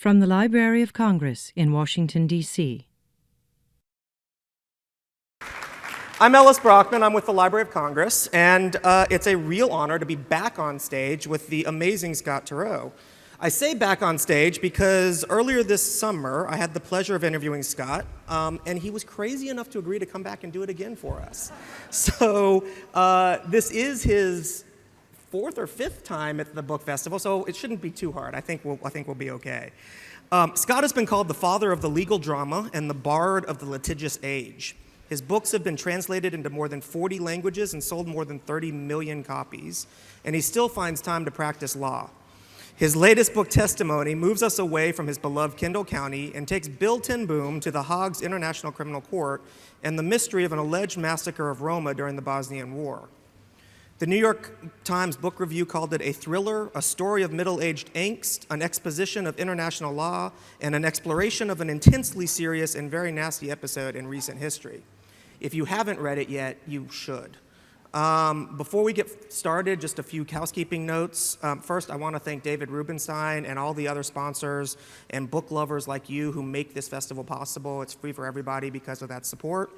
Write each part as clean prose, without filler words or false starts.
From the Library of Congress in Washington, D.C. I'm Ellis Brockman. I'm with the Library of Congress, and it's a real honor to be back on stage with the amazing Scott Turow. I say back on stage because earlier this summer, I had the pleasure of interviewing Scott, and he was crazy enough to agree to come back and do it again for us. So this is his fourth or fifth time at the book festival, so it shouldn't be too hard. I think we'll be okay. Scott has been called the father of the legal drama and the bard of the litigious age. His books have been translated into more than 40 languages and sold more than 30 million copies, and he still finds time to practice law. His latest book, Testimony, moves us away from his beloved Kendall County and takes Bill Ten Boom to the Hague's International Criminal Court and the mystery of an alleged massacre of Roma during the Bosnian War. The New York Times Book Review called it a thriller, a story of middle-aged angst, an exposition of international law, and an exploration of an intensely serious and very nasty episode in recent history. If you haven't read it yet, you should. Before we get started, just a few housekeeping notes. First, I want to thank David Rubenstein and all the other sponsors and book lovers like you who make this festival possible. It's free for everybody because of that support.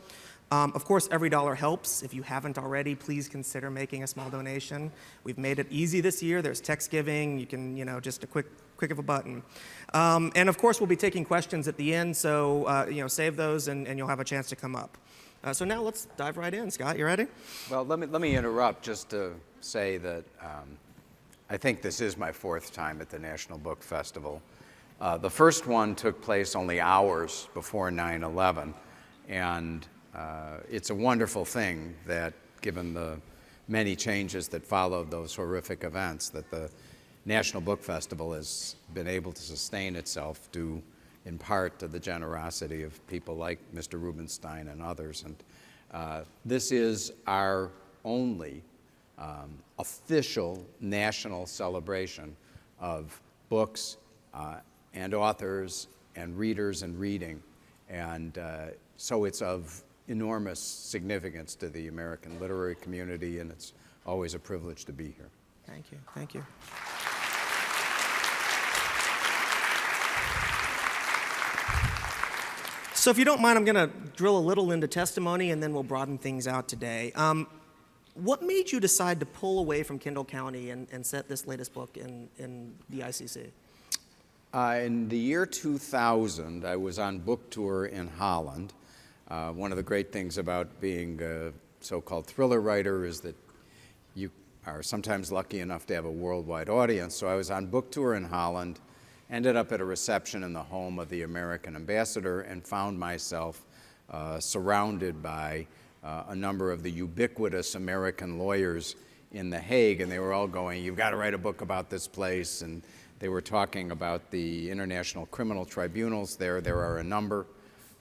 Of course, every dollar helps. If you haven't already, please consider making a small donation. We've made it easy this year. There's text giving. You can, just a quick of a button. And of course, we'll be taking questions at the end, so save those and you'll have a chance to come up. So now let's dive right in. Scott, you ready? Well, let me interrupt just to say that I think this is my fourth time at the National Book Festival. The first one took place only hours before 9/11, and it's a wonderful thing that, given the many changes that followed those horrific events, that the National Book Festival has been able to sustain itself due in part to the generosity of people like Mr. Rubenstein and others. And this is our only official national celebration of books and authors and readers and reading. And so it's of enormous significance to the American literary community, and it's always a privilege to be here. Thank you. Thank you. So if you don't mind, I'm going to drill a little into testimony, and then we'll broaden things out today. What made you decide to pull away from Kendall County and set this latest book in the ICC? In the year 2000, I was on book tour in Holland. One of the great things about being a so-called thriller writer is that you are sometimes lucky enough to have a worldwide audience. So I was on book tour in Holland, ended up at a reception in the home of the American ambassador, and found myself surrounded by a number of the ubiquitous American lawyers in The Hague, and they were all going, "You've got to write a book about this place," and they were talking about the international criminal tribunals there. There are a number,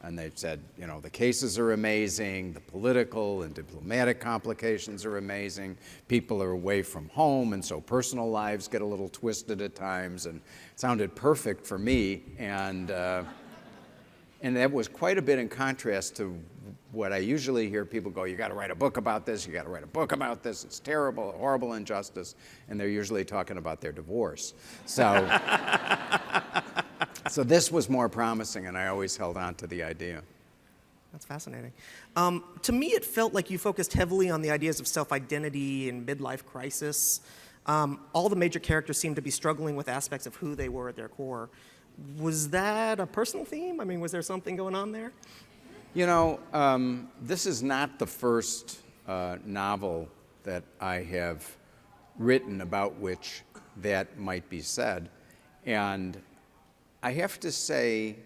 and they said, the cases are amazing, the political and diplomatic complications are amazing, people are away from home, and so personal lives get a little twisted at times, and it sounded perfect for me, and that was quite a bit in contrast to what I usually hear people go, "You got to write a book about this, you got to write a book about this, it's terrible, a horrible injustice," and they're usually talking about their divorce. So, so this was more promising, and I always held on to the idea. That's fascinating. To me, it felt like you focused heavily on the ideas of self-identity and midlife crisis. All the major characters seemed to be struggling with aspects of who they were at their core. Was that a personal theme? I mean, was there something going on there? This is not the first novel that I have written about which that might be said. And I have to say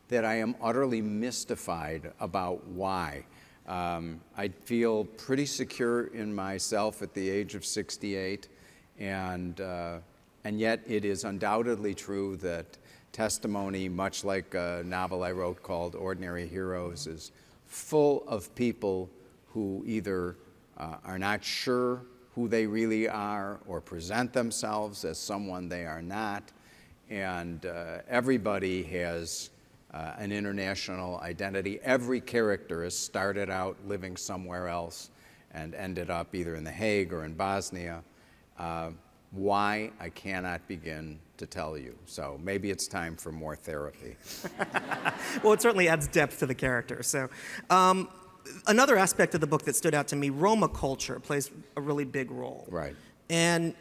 that I am utterly mystified about why. I feel pretty secure in myself at the age of 68, and yet it is undoubtedly true that Testimony, much like a novel I wrote called Ordinary Heroes, is full of people who either are not sure who they really are or present themselves as someone they are not. And everybody has an international identity. Every character has started out living somewhere else and ended up either in The Hague or in Bosnia. Why, I cannot begin to tell you. So maybe it's time for more therapy. Well, it certainly adds depth to the character. So, another aspect of the book that stood out to me, Roma culture plays a really big role. Right. And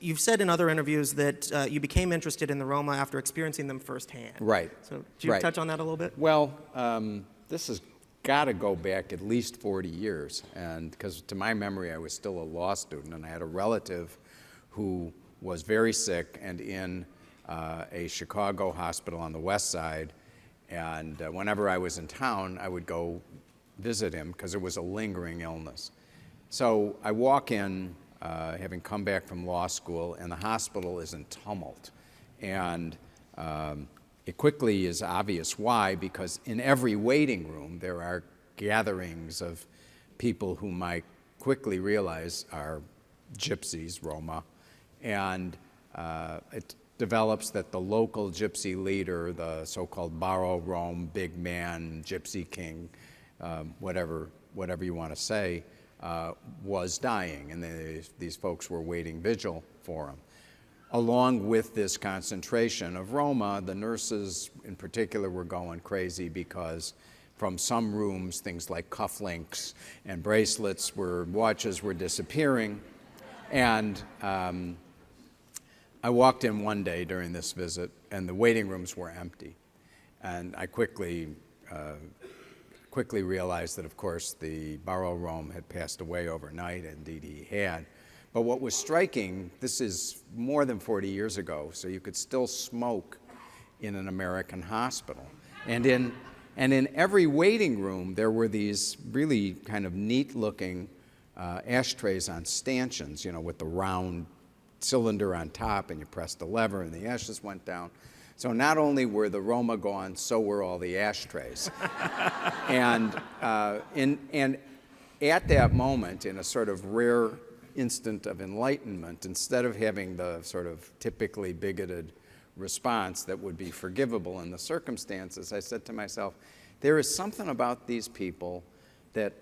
you've said in other interviews that you became interested in the Roma after experiencing them firsthand. Right. So, do you Right. touch on that a little bit? Well, this has got to go back at least 40 years. And because to my memory, I was still a law student, and I had a relative who was very sick and in a Chicago hospital on the west side. And whenever I was in town, I would go visit him because it was a lingering illness. So I walk in, having come back from law school, and the hospital is in tumult. And it quickly is obvious why, because in every waiting room there are gatherings of people whom I quickly realize are gypsies, Roma, and it develops that the local gypsy leader, the so-called Baro Rome, big man, gypsy king, whatever you want to say, was dying, and these folks were waiting vigil for him. Along with this concentration of Roma, the nurses in particular were going crazy because from some rooms, things like cufflinks and bracelets, watches were disappearing. And I walked in one day during this visit, and the waiting rooms were empty. And I quickly realized that, of course, the Baro Rome had passed away overnight. Indeed, he had. But what was striking, this is more than 40 years ago, so you could still smoke in an American hospital. And in every waiting room, there were these really kind of neat-looking ashtrays on stanchions, with the round cylinder on top, and you pressed the lever, and the ashes went down. So not only were the Roma gone, so were all the ashtrays. and at that moment, in a sort of rare instant of enlightenment, instead of having the sort of typically bigoted response that would be forgivable in the circumstances, I said to myself, there is something about these people that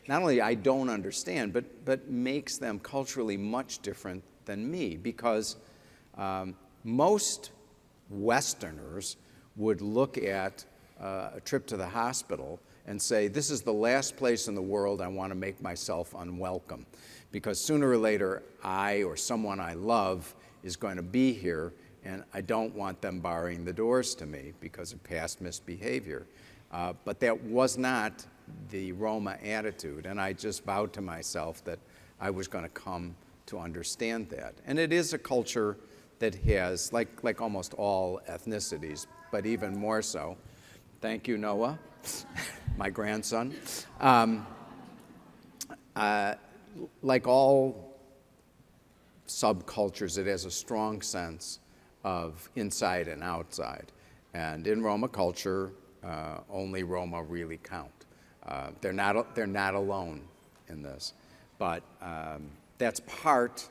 not only I don't understand, but makes them culturally much different than me, because most Westerners would look at a trip to the hospital and say, this is the last place in the world I want to make myself unwelcome, because sooner or later I or someone I love is going to be here, and I don't want them barring the doors to me because of past misbehavior. But that was not the Roma attitude, and I just vowed to myself that I was going to come to understand that. And it is a culture that has, like almost all ethnicities, but even more so. Thank you, Noah, my grandson. Like all subcultures, it has a strong sense of inside and outside. And in Roma culture, only Roma really count. They're not alone in this, but that's part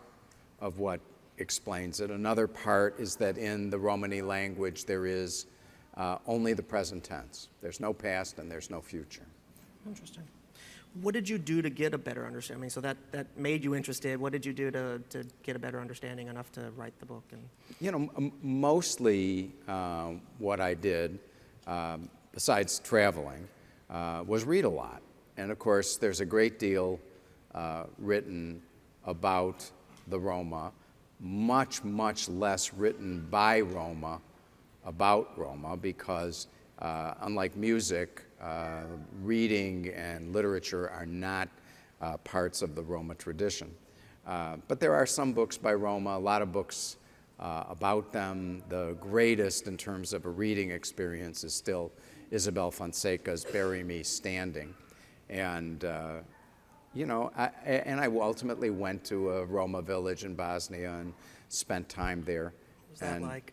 of what explains it. Another part is that in the Romani language there is only the present tense. There's no past and there's no future. Interesting. What did you do to get a better understanding? So that made you interested. What did you do to get a better understanding enough to write the book? And Mostly what I did, besides traveling, was read a lot. And of course, there's a great deal written about the Roma, much, much less written by Roma about Roma, because unlike music, reading and literature are not parts of the Roma tradition. But there are some books by Roma, a lot of books about them. The greatest in terms of a reading experience is still Isabel Fonseca's Bury Me Standing. And, I ultimately went to a Roma village in Bosnia and spent time there. What was that like?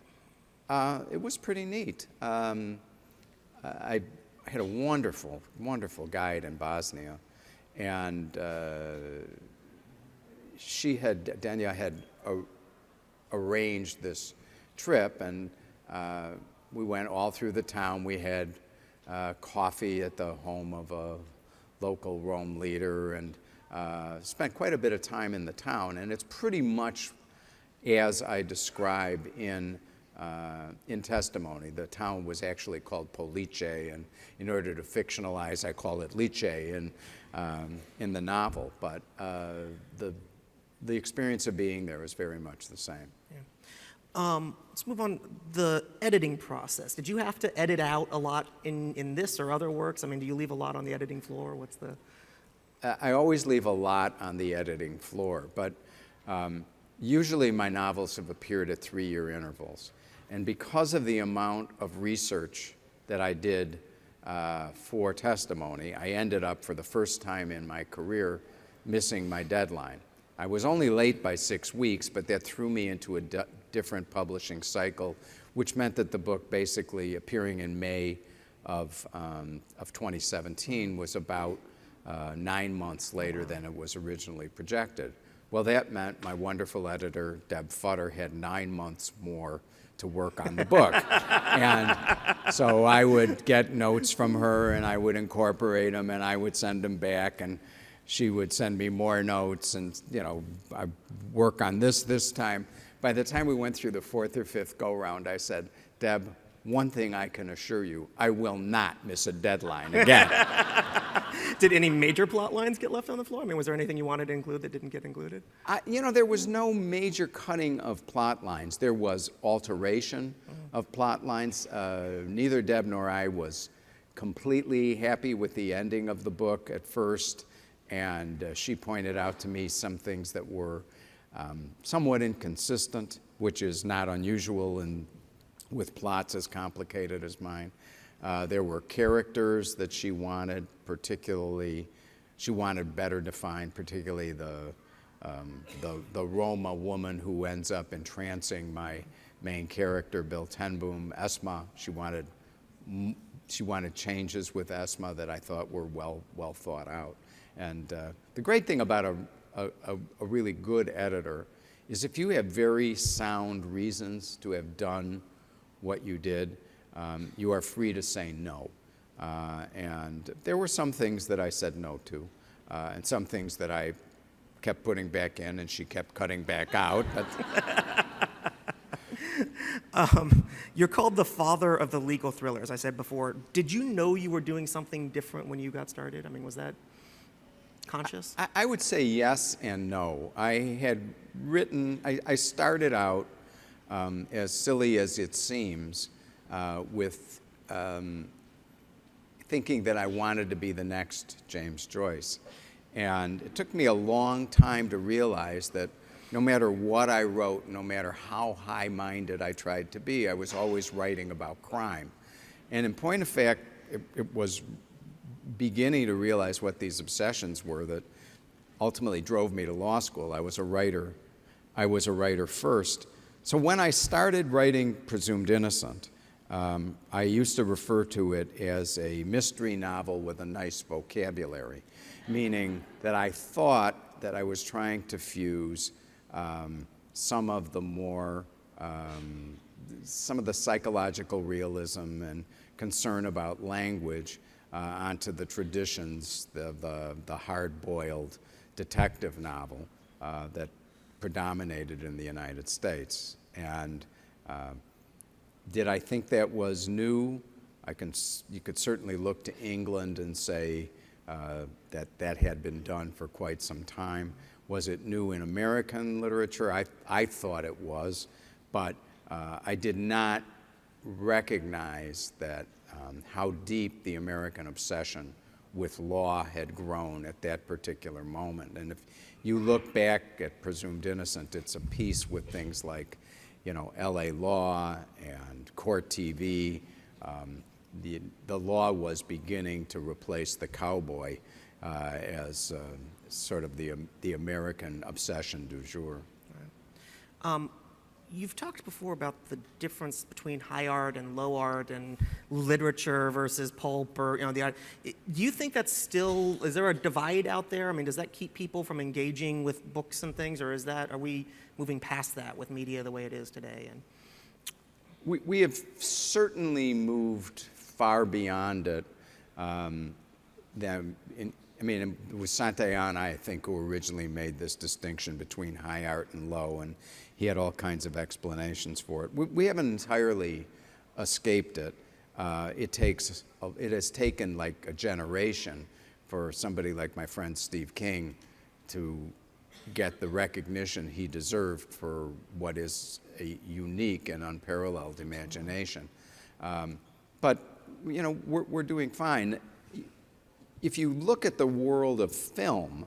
It was pretty neat. I had a wonderful, wonderful guide in Bosnia, and Dania had arranged this trip, and we went all through the town. We had coffee at the home of a local Rome leader, and spent quite a bit of time in the town, and it's pretty much as I describe in testimony. The town was actually called Police, and in order to fictionalize, I call it Lice in the novel. But the experience of being there is very much the same. Yeah. Let's move on. The editing process. Did you have to edit out a lot in this or other works? I mean, do you leave a lot on the editing floor? What's the... I always leave a lot on the editing floor, but usually my novels have appeared at 3-year intervals. And because of the amount of research that I did for testimony, I ended up, for the first time in my career, missing my deadline. I was only late by 6 weeks, but that threw me into a different publishing cycle, which meant that the book, basically appearing in May of 2017, was about 9 months later than it was originally projected. Well, that meant my wonderful editor, Deb Futter, had 9 months more to work on the book. And so I would get notes from her, and I would incorporate them, and I would send them back, and she would send me more notes, and I work on this time. By the time we went through the 4th or 5th go-round, I said, Deb, one thing I can assure you, I will not miss a deadline again. Did any major plot lines get left on the floor? I mean, was there anything you wanted to include that didn't get included? There was no major cutting of plot lines. There was alteration of plot lines. Neither Deb nor I was completely happy with the ending of the book at first, and she pointed out to me some things that were somewhat inconsistent, which is not unusual with plots as complicated as mine. There were characters that she wanted better defined, particularly the Roma woman who ends up entrancing my main character, Bill Tenboom, Esma. She wanted changes with Esma that I thought were well thought out. And the great thing about a really good editor is if you have very sound reasons to have done what you did, you are free to say no. And there were some things that I said no to, and some things that I kept putting back in and she kept cutting back out. You're called the father of the legal thriller, as I said before. Did you know you were doing something different when you got started? I mean, was that conscious? I would say yes and no. I started out, as silly as it seems, with thinking that I wanted to be the next James Joyce. And it took me a long time to realize that no matter what I wrote, no matter how high-minded I tried to be, I was always writing about crime. And in point of fact, it was beginning to realize what these obsessions were that ultimately drove me to law school. I was a writer first. So when I started writing Presumed Innocent, I used to refer to it as a mystery novel with a nice vocabulary, meaning that I thought that I was trying to fuse some of the psychological realism and concern about language onto the traditions, the hard-boiled detective novel that predominated in the United States. And did I think that was new? You could certainly look to England and say that had been done for quite some time. Was it new in American literature? I thought it was, but I did not recognize that how deep the American obsession with law had grown at that particular moment. And if you look back at Presumed Innocent, it's a piece with things like, L.A. Law and Court TV. The law was beginning to replace the cowboy as sort of the American obsession du jour. Right. You've talked before about the difference between high art and low art and literature versus pulp, or the art. Do you think that's still, is there a divide out there? I mean, does that keep people from engaging with books and things, or are we moving past that with media the way it is today? And we have certainly moved far beyond it. I mean, it was Santayana, I think, who originally made this distinction between high art and low, and he had all kinds of explanations for it. We haven't entirely escaped it. It has taken like a generation for somebody like my friend Steve King to get the recognition he deserved for what is a unique and unparalleled imagination. But, you know, we're doing fine. If you look at the world of film,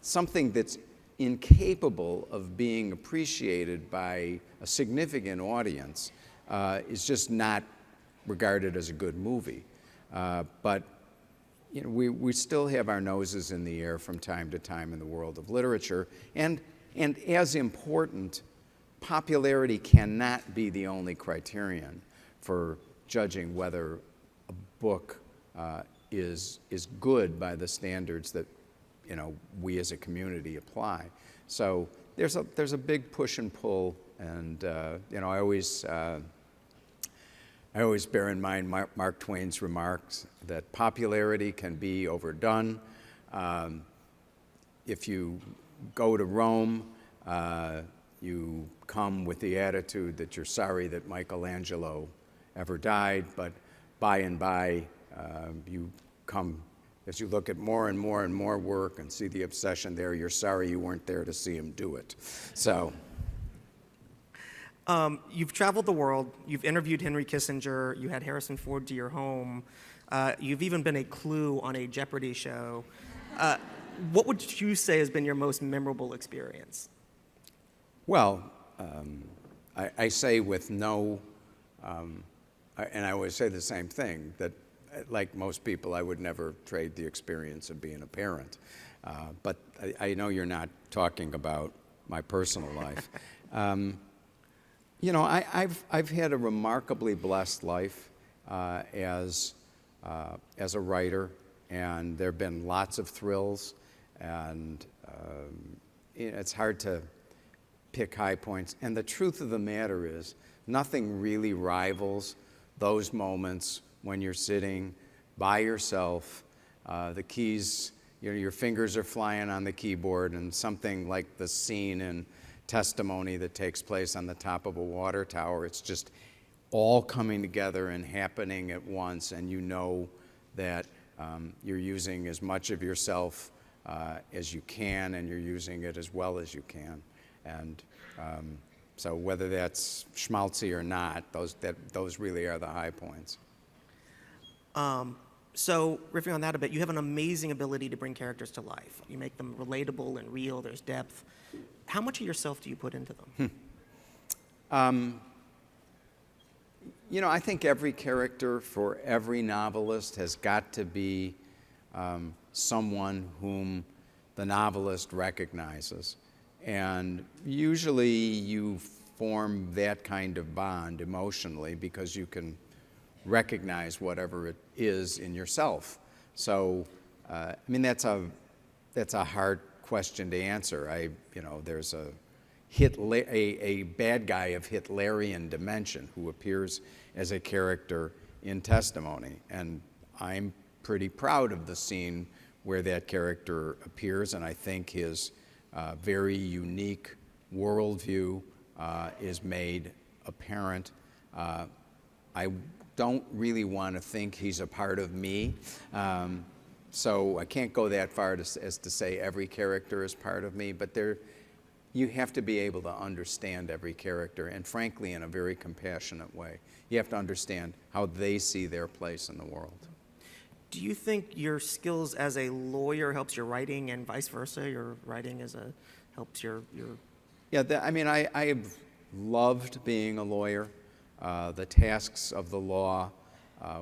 something that's incapable of being appreciated by a significant audience is just not regarded as a good movie. But you know, we still have our noses in the air from time to time in the world of literature. And as important, popularity cannot be the only criterion for judging whether a book is good by the standards that, you know, we as a community apply. So there's a big push and pull, and you know, I always bear in mind Mark Twain's remarks that popularity can be overdone. If you go to Rome, you come with the attitude that you're sorry that Michelangelo ever died, but by and by, you come, as you look at more and more and more work and see the obsession there, you're sorry you weren't there to see him do it. So. You've traveled the world, you've interviewed Henry Kissinger, you had Harrison Ford to your home, you've even been a Clue on a Jeopardy show. What would you say has been your most memorable experience? Well, I say with no, and I always say the same thing, that like most people, I would never trade the experience of being a parent. But I know you're not talking about my personal life. You know, I've had a remarkably blessed life as a writer, and there have been lots of thrills, and it's hard to pick high points. And the truth of the matter is, nothing really rivals those moments when you're sitting by yourself, the keys, you know, your fingers are flying on the keyboard, and something like the scene in Testimony that takes place on the top of a water tower, it's just all coming together and happening at once, and you know that you're using as much of yourself as you can, and you're using it as well as you can. And so whether that's schmaltzy or not, those really are the high points. So riffing on that a bit, you have an amazing ability to bring characters to life. You make them relatable and real, there's depth. How much of yourself do you put into them? You know, I think every character for every novelist has got to be someone whom the novelist recognizes. And usually you form that kind of bond emotionally because you can recognize whatever it is in yourself. So, I mean, that's a hard question to answer. You know, there's a bad guy of Hitlerian dimension who appears as a character in Testimony, and I'm pretty proud of the scene where that character appears, and I think his very unique worldview is made apparent. I don't really want to think he's a part of me, so I can't go that far as to say every character is part of me, but you have to be able to understand every character, and frankly, in a very compassionate way. You have to understand how they see their place in the world. Do you think your skills as a lawyer helps your writing and vice versa? Your writing helps your... Yeah, I mean, I have loved being a lawyer. The tasks of the law,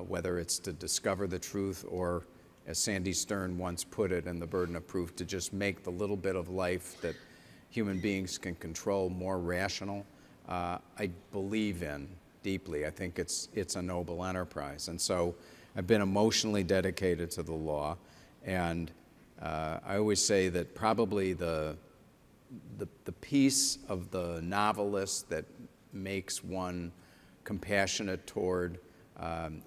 whether it's to discover the truth or, as Sandy Stern once put it in The Burden of Proof, to just make the little bit of life that human beings can control more rational, I believe in deeply. I think it's a noble enterprise. And so I've been emotionally dedicated to the law, and I always say that probably the piece of the novelist that makes one compassionate toward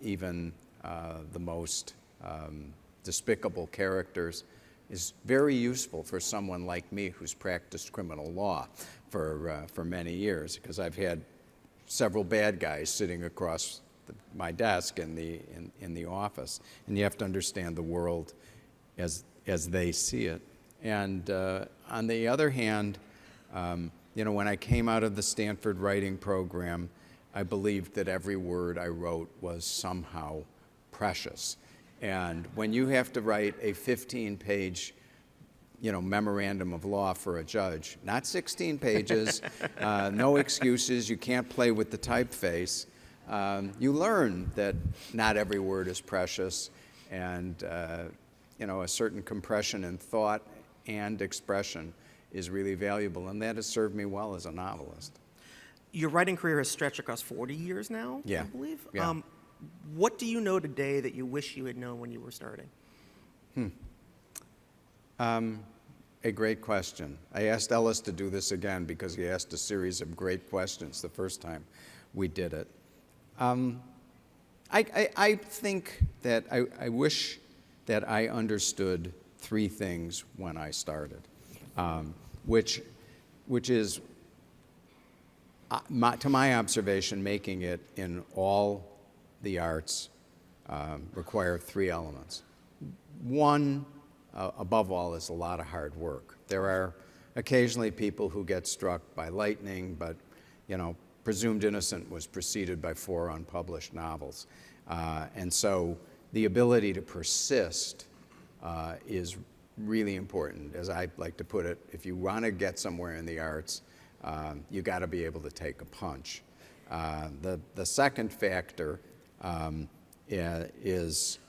even the most despicable characters is very useful for someone like me who's practiced criminal law for many years, because I've had several bad guys sitting across my desk in the office, and you have to understand the world as they see it. And on the other hand, when I came out of the Stanford writing program, I believed that every word I wrote was somehow precious. And when you have to write a 15-page memorandum of law for a judge, not 16 pages, no excuses, you can't play with the typeface, you learn that not every word is precious, and a certain compression in thought and expression is really valuable, and that has served me well as a novelist. Your writing career has stretched across 40 years now, yeah. I believe. Yeah. What do you know today that you wish you had known when you were starting? A great question. I asked Ellis to do this again because he asked a series of great questions the first time we did it. I think that I wish that I understood three things when I started, which is, to my observation, making it in all the arts require three elements. One, above all, is a lot of hard work. There are occasionally people who get struck by lightning, but Presumed Innocent was preceded by 4 unpublished novels. And so the ability to persist is really important. As I like to put it, if you want to get somewhere in the arts, you got to be able to take a punch. The second factor is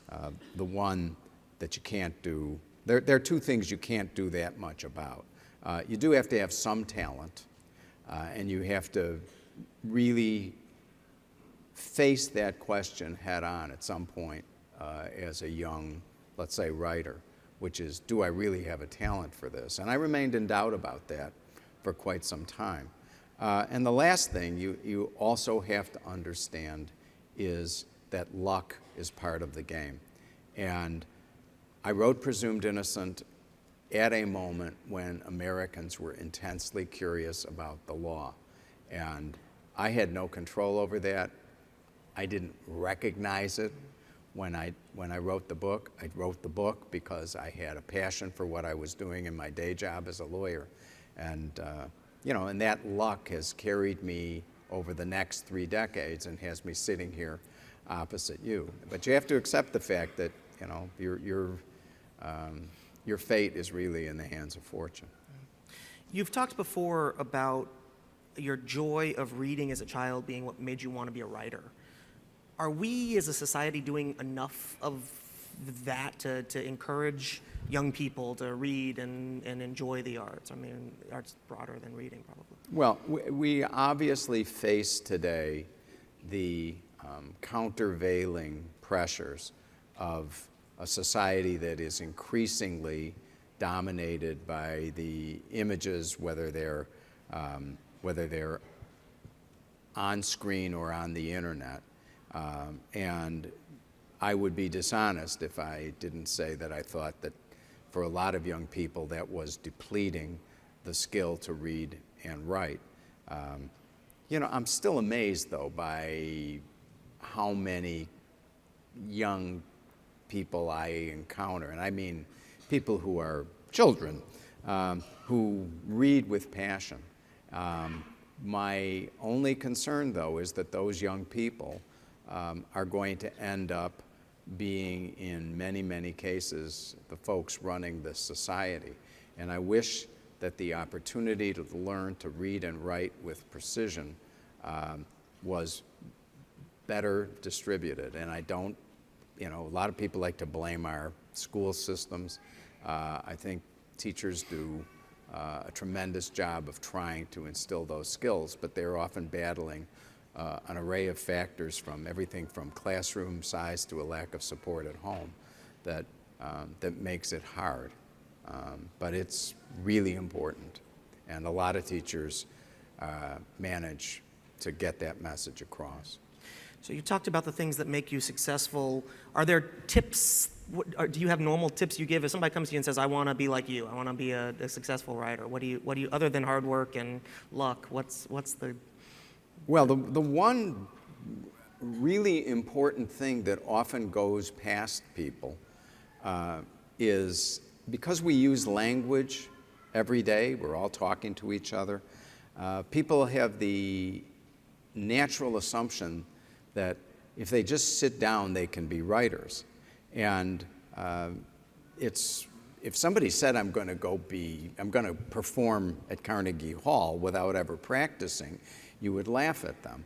the one that you can't do. There are two things you can't do that much about. You do have to have some talent, and you have to really face that question head on at some point as a young, let's say, writer, which is, do I really have a talent for this? And I remained in doubt about that for quite some time. And the last thing you also have to understand is that luck is part of the game. And I wrote Presumed Innocent at a moment when Americans were intensely curious about the law. And I had no control over that. I didn't recognize it when I wrote the book. I wrote the book because I had a passion for what I was doing in my day job as a lawyer. And and that luck has carried me over the next 3 decades and has me sitting here opposite you. But you have to accept the fact that your fate is really in the hands of fortune. You've talked before about your joy of reading as a child being what made you want to be a writer. Are we as a society doing enough of that to encourage young people to read and enjoy the arts? I mean, art's broader than reading, probably. Well, we obviously face today the countervailing pressures of a society that is increasingly dominated by the images, whether they're on screen or on the internet. And I would be dishonest if I didn't say that I thought that for a lot of young people that was depleting the skill to read and write. I'm still amazed, though, by how many young people I encounter, and I mean people who are children, who read with passion. My only concern, though, is that those young people are going to end up being, in many, many cases, the folks running this society. And I wish that the opportunity to learn to read and write with precision was better distributed. And I don't, a lot of people like to blame our school systems. I think teachers do a tremendous job of trying to instill those skills, but they're often battling an array of factors, from everything from classroom size to a lack of support at home, that makes it hard. But it's really important, and a lot of teachers manage to get that message across. So you talked about the things that make you successful. Are there tips? Do you have normal tips you give if somebody comes to you and says, "I want to be like you. I want to be a successful writer"? What do you other than hard work and luck? What's the Well, the one really important thing that often goes past people is because we use language every day, we're all talking to each other, people have the natural assumption that if they just sit down, they can be writers. And if somebody said, I'm going to perform at Carnegie Hall without ever practicing, you would laugh at them.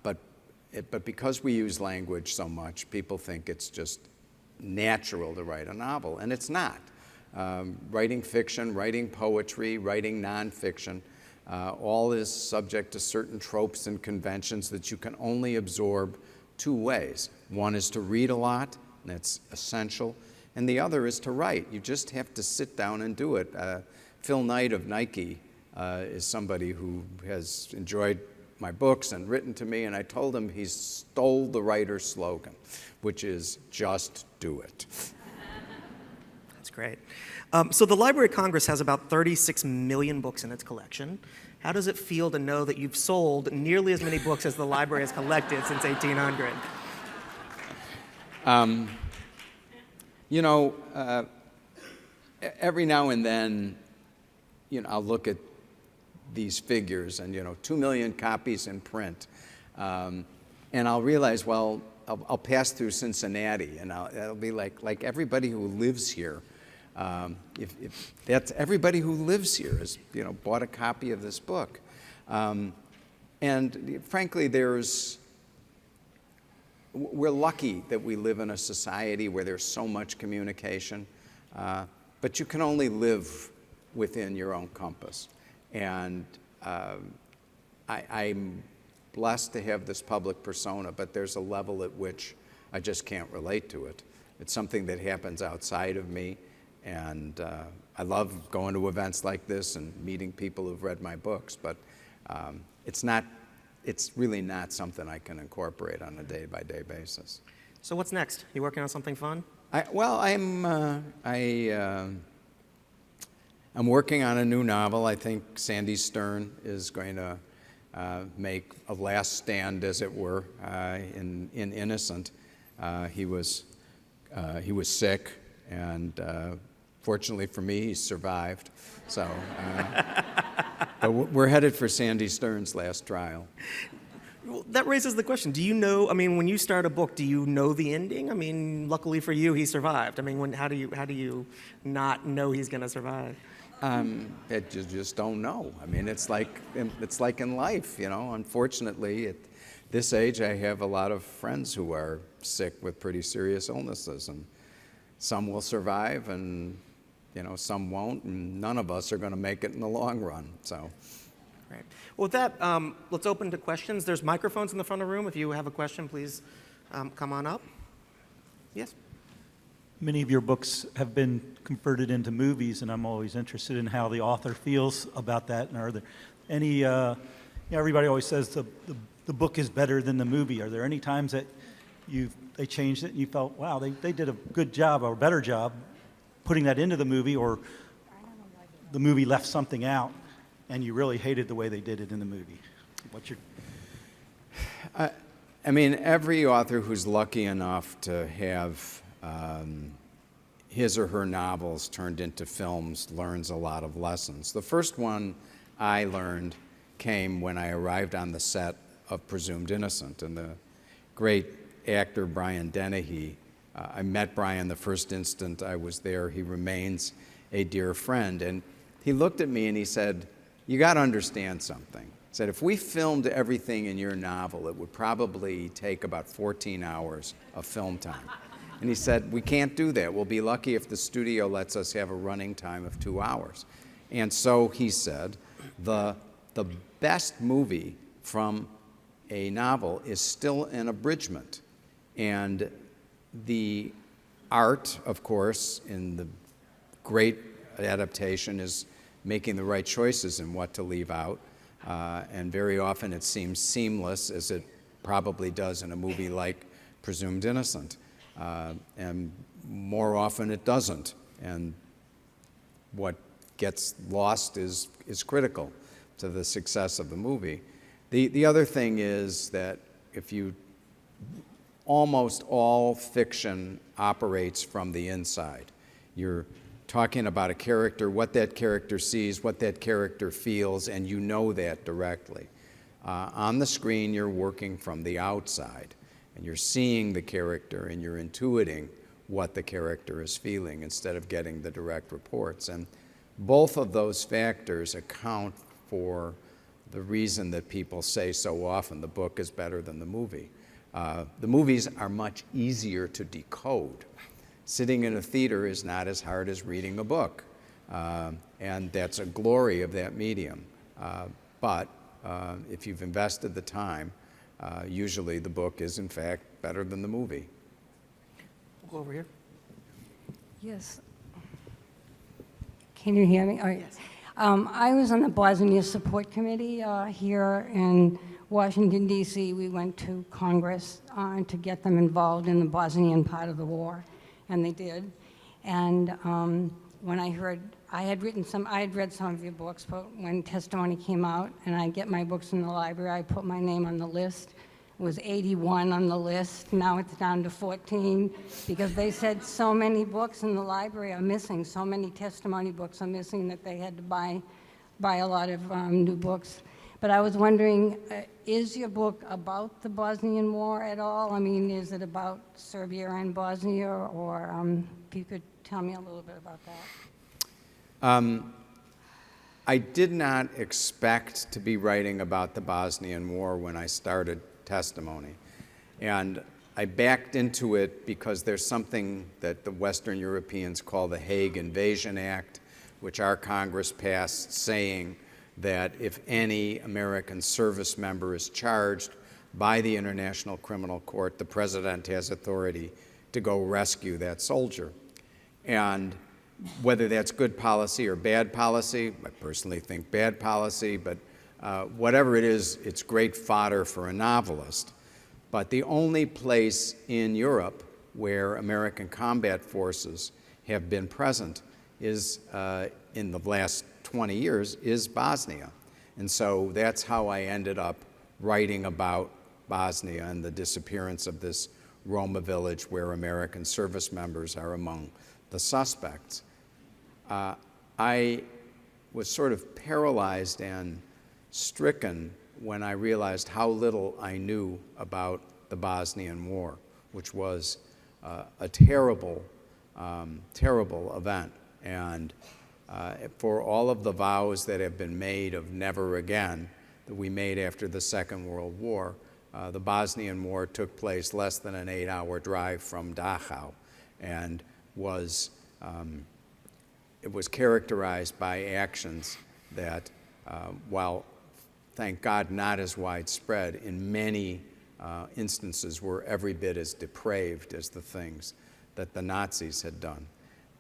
But because we use language so much, people think it's just natural to write a novel, and it's not. Writing fiction, writing poetry, writing nonfiction, all is subject to certain tropes and conventions that you can only absorb two ways. One is to read a lot, and that's essential, and the other is to write. You just have to sit down and do it. Phil Knight of Nike is somebody who has enjoyed my books and written to me, and I told him he stole the writer's slogan, which is just do it. That's great. So the Library of Congress has about 36 million books in its collection. How does it feel to know that you've sold nearly as many books as the library has collected since 1800? Every now and then, I'll look at these figures and, 2 million copies in print. And I'll realize, well, I'll pass through Cincinnati and it'll be like everybody who lives here. If that's everybody who lives here has, bought a copy of this book. And frankly, we're lucky that we live in a society where there's so much communication, but you can only live within your own compass. And I'm blessed to have this public persona, but there's a level at which I just can't relate to it. It's something that happens outside of me, and I love going to events like this and meeting people who've read my books, but it's really not something I can incorporate on a day-by-day basis. So what's next? You working on something fun? I'm working on a new novel. I think Sandy Stern is going to make a last stand, as it were, in Innocent. He was sick, and fortunately for me, he survived. So, but we're headed for Sandy Stern's last trial. Well, that raises the question. Do you know, when you start a book, do you know the ending? Luckily for you, he survived. How do you not know he's going to survive? You just don't know. It's like in life, Unfortunately, at this age, I have a lot of friends who are sick with pretty serious illnesses, and some will survive, and some won't, and none of us are going to make it in the long run. So. Right. Well, with that, let's open to questions. There's microphones in the front of the room. If you have a question, please come on up. Yes? Many of your books have been converted into movies, and I'm always interested in how the author feels about that. And are there any, everybody always says the book is better than the movie. Are there any times that they changed it and you felt, wow, they did a good job or a better job putting that into the movie, or the movie left something out and you really hated the way they did it in the movie? What's your... Every author who's lucky enough to have his or her novels turned into films learns a lot of lessons. The first one I learned came when I arrived on the set of Presumed Innocent, and the great actor Brian Dennehy, I met Brian the first instant I was there. He remains a dear friend, and he looked at me and he said, "You got to understand something." He said, "If we filmed everything in your novel, it would probably take about 14 hours of film time." And he said, "We can't do that. We'll be lucky if the studio lets us have a running time of 2 hours." And so he said, the best movie from a novel is still an abridgment. And the art, of course, in the great adaptation is making the right choices in what to leave out. And very often it seems seamless as it probably does in a movie like Presumed Innocent. And more often it doesn't. And what gets lost is critical to the success of the movie. The other thing is that almost all fiction operates from the inside. You're talking about a character, what that character sees, what that character feels, and you know that directly. On the screen, you're working from the outside, and you're seeing the character, and you're intuiting what the character is feeling instead of getting the direct reports. And both of those factors account for the reason that people say so often the book is better than the movie. The movies are much easier to decode. Sitting in a theater is not as hard as reading a book, and that's a glory of that medium. But if you've invested the time, usually the book is in fact better than the movie. We'll go over here. Yes. Can you hear me? All right. Yes. I was on the Bosnia Support Committee here in Washington, D.C. We went to Congress to get them involved in the Bosnian part of the war, and they did. And when I heard, I had read some of your books, but when testimony came out, and I get my books in the library, I put my name on the list. It was 81 on the list. Now it's down to 14 because they said so many books in the library are missing. So many testimony books are missing that they had to buy a lot of new books. But I was wondering, is your book about the Bosnian War at all? I mean, is it about Serbia and Bosnia, or if you could tell me a little bit about that. I did not expect to be writing about the Bosnian War when I started testimony. And I backed into it because there's something that the Western Europeans call the Hague Invasion Act, which our Congress passed, saying that if any American service member is charged by the International Criminal Court, the president has authority to go rescue that soldier. And whether that's good policy or bad policy, I personally think bad policy, but whatever it is, it's great fodder for a novelist. But the only place in Europe where American combat forces have been present is, in the last 20 years, is Bosnia. And so that's how I ended up writing about Bosnia and the disappearance of this Roma village where American service members are among the suspects. I was sort of paralyzed and stricken when I realized how little I knew about the Bosnian War, which was a terrible, terrible event. And for all of the vows that have been made of never again that we made after the Second World War, the Bosnian War took place less than an 8-hour drive from Dachau, and it was characterized by actions that, while thank God not as widespread, in many instances were every bit as depraved as the things that the Nazis had done.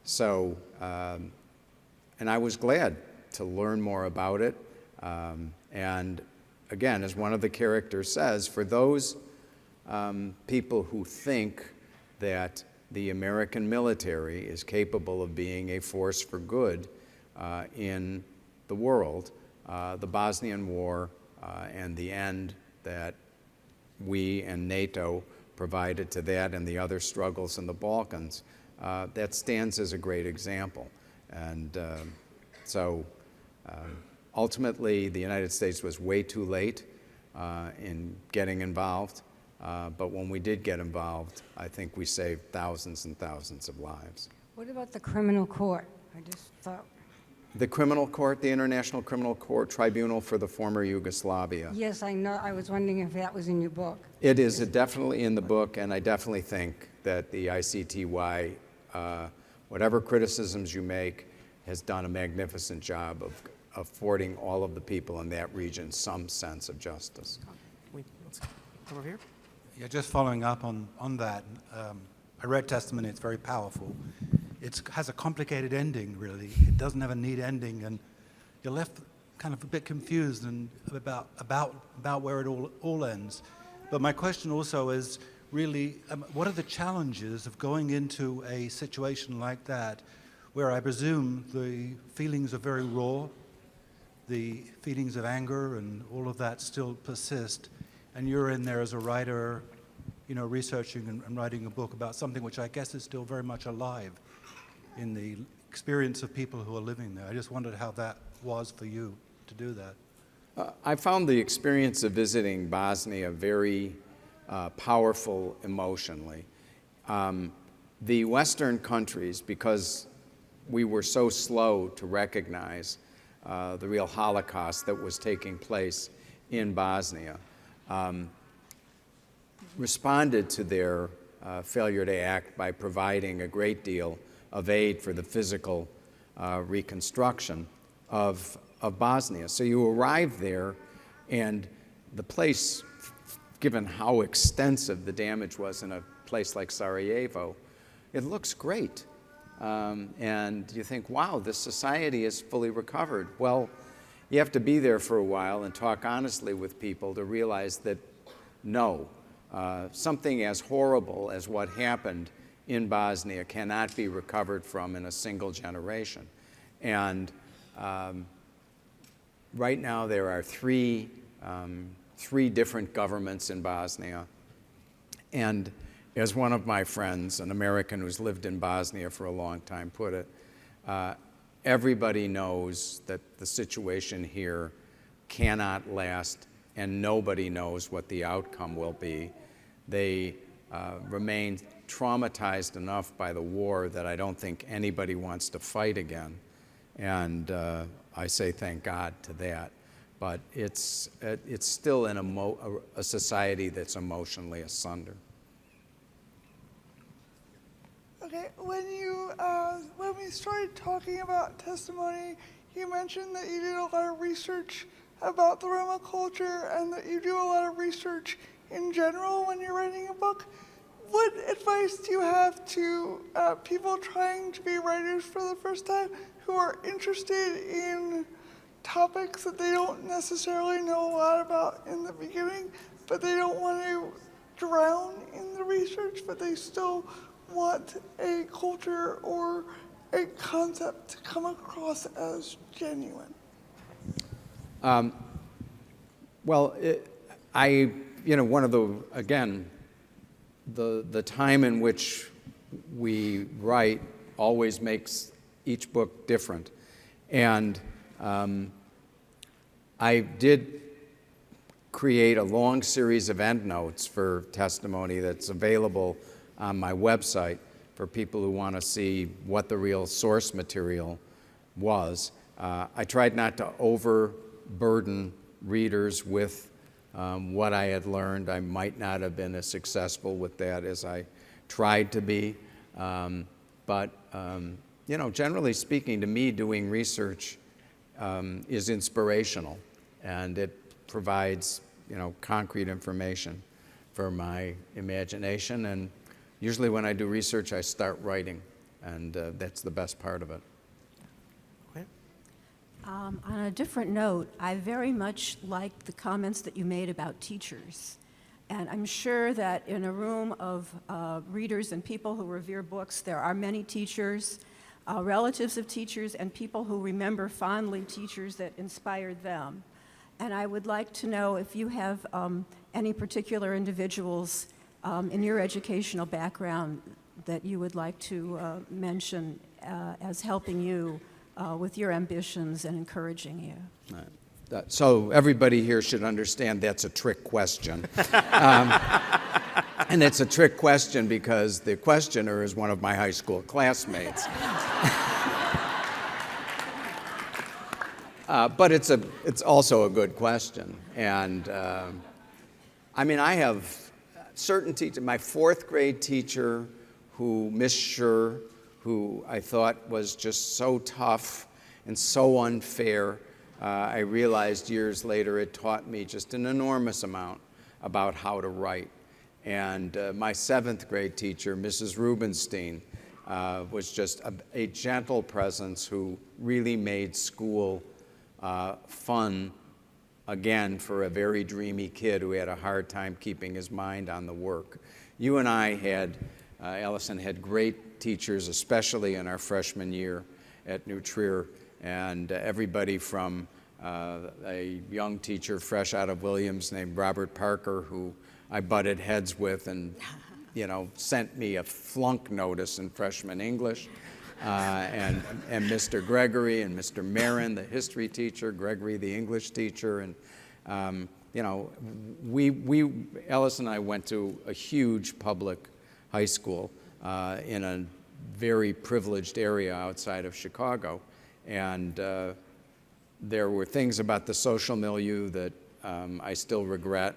So, and I was glad to learn more about it. And again, as one of the characters says, for those people who think that the American military is capable of being a force for good in the world, the Bosnian War and the end that we and NATO provided to that and the other struggles in the Balkans, that stands as a great example. And so ultimately, the United States was way too late in getting involved. But when we did get involved, I think we saved thousands and thousands of lives. What about the criminal court? I just thought. The criminal court, the International Criminal Court Tribunal for the former Yugoslavia. Yes, I know. I was wondering if that was in your book. It is definitely in the book, and I definitely think that the ICTY, whatever criticisms you make, has done a magnificent job of affording all of the people in that region some sense of justice. Let's come over here. Yeah, just following up on that, I read testimony, it's very powerful. It has a complicated ending, really. It doesn't have a neat ending, and you're left kind of a bit confused and about where it all ends. But my question also is really, what are the challenges of going into a situation like that, where I presume the feelings are very raw, the feelings of anger and all of that still persist, and you're in there as a writer, you know, researching and writing a book about something which I guess is still very much alive in the experience of people who are living there. I just wondered how that was for you to do that. I found the experience of visiting Bosnia very powerful emotionally. The Western countries, because we were so slow to recognize the real Holocaust that was taking place in Bosnia, responded to their failure to act by providing a great deal of aid for the physical reconstruction of Bosnia. So you arrive there, and the place, given how extensive the damage was in a place like Sarajevo, it looks great. And you think, wow, this society is fully recovered. Well, you have to be there for a while and talk honestly with people to realize that no, something as horrible as what happened in Bosnia cannot be recovered from in a single generation. And right now there are three different governments in Bosnia. And as one of my friends, an American who's lived in Bosnia for a long time, put it, everybody knows that the situation here cannot last, and nobody knows what the outcome will be. They remain traumatized enough by the war that I don't think anybody wants to fight again. And I say thank God to that. But it's still in a society that's emotionally asunder. Okay, when we started talking about testimony, you mentioned that you did a lot of research about the Roma culture and that you do a lot of research in general when you're writing a book. What advice do you have to people trying to be writers for the first time who are interested in topics that they don't necessarily know a lot about in the beginning, but they don't want to drown in the research, but they still want a culture or a concept to come across as genuine? Well, one of the time in which we write always makes each book different. And I did create a long series of endnotes for testimony that's available on my website for people who want to see what the real source material was. I tried not to overburden readers with what I had learned. I might not have been as successful with that as I tried to be. But generally speaking, to me, doing research is inspirational, and it provides, concrete information for my imagination. And usually when I do research, I start writing, and that's the best part of it. On a different note, I very much liked the comments that you made about teachers. And I'm sure that in a room of readers and people who revere books, there are many teachers, relatives of teachers, and people who remember fondly teachers that inspired them. And I would like to know if you have any particular individuals in your educational background that you would like to mention as helping you with your ambitions and encouraging you. So everybody here should understand that's a trick question. And it's a trick question because the questioner is one of my high school classmates. But it's also a good question. And I have certain teachers. My fourth grade teacher, Miss Schur, who I thought was just so tough and so unfair. I realized years later it taught me just an enormous amount about how to write. And my seventh grade teacher, Mrs. Rubenstein, was just a gentle presence who really made school fun again, for a very dreamy kid who had a hard time keeping his mind on the work. You and I had, Allison had great teachers, especially in our freshman year at New Trier, and everybody from a young teacher fresh out of Williams named Robert Parker, who I butted heads with and, sent me a flunk notice in freshman English, and Mr. Gregory and Mr. Marin, the history teacher, Gregory, the English teacher, and Ellis and I went to a huge public high school in a very privileged area outside of Chicago, and there were things about the social milieu that I still regret,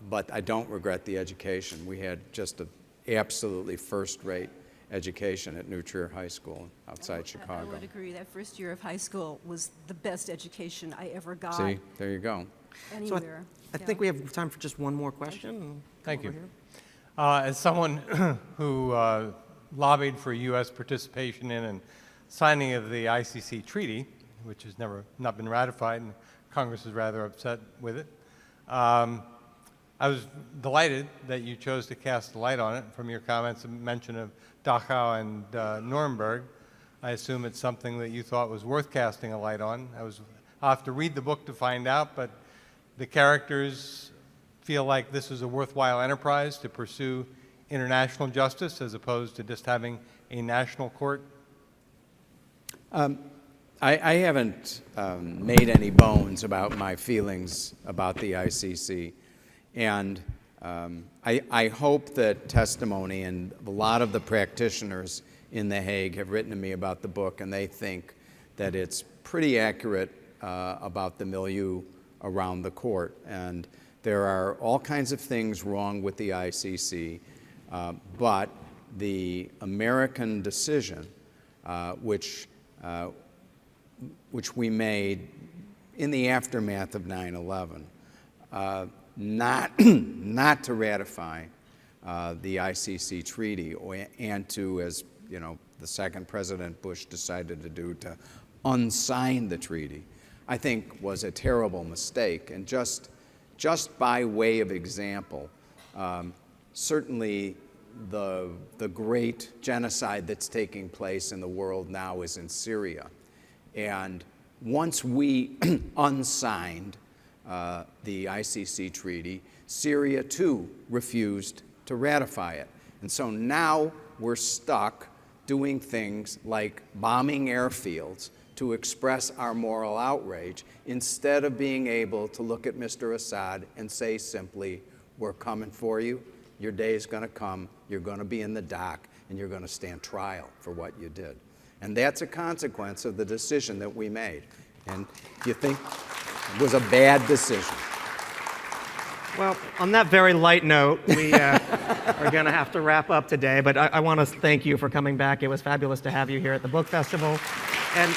but I don't regret the education. We had just an absolutely first-rate education at New Trier High School outside Chicago. I would agree. That first year of high school was the best education I ever got. See, there you go. Anywhere. I think we have time for just one more question. Thank you. Over here. As someone who lobbied for U.S. participation in and signing of the ICC treaty, which has not been ratified, and Congress is rather upset with it, I was delighted that you chose to cast a light on it from your comments and mention of Dachau and Nuremberg. I assume it's something that you thought was worth casting a light on. I'll have to read the book to find out, but the characters feel like this is a worthwhile enterprise to pursue international justice as opposed to just having a national court? I haven't made any bones about my feelings about the ICC, and I hope that testimony, and a lot of the practitioners in The Hague have written to me about the book, and they think that it's pretty accurate about the milieu around the court. And there are all kinds of things wrong with the ICC, but the American decision, which we made in the aftermath of 9/11, not to ratify the ICC treaty, and to, as the second President Bush decided to do, to unsign the treaty, I think was a terrible mistake. And just by way of example, certainly the great genocide that's taking place in the world now is in Syria. And once we unsigned the ICC treaty, Syria too refused to ratify it. And so now we're stuck doing things like bombing airfields to express our moral outrage, instead of being able to look at Mr. Assad and say simply, we're coming for you, your day is going to come, you're going to be in the dock, and you're going to stand trial for what you did. And that's a consequence of the decision that we made. And you think it was a bad decision? Well, on that very light note, we are going to have to wrap up today, but I want to thank you for coming back. It was fabulous to have you here at the book festival. And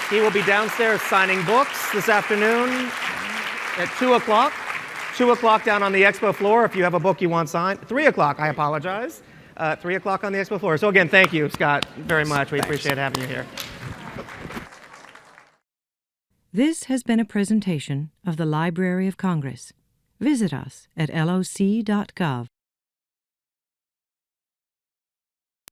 he will be downstairs signing books this afternoon at 2 o'clock. 2 o'clock down on the expo floor if you have a book you want signed. 3 o'clock, I apologize. 3 o'clock on the expo floor. So again, thank you, Scott, very much. We appreciate having you here. This has been a presentation of the Library of Congress. Visit us at loc.gov.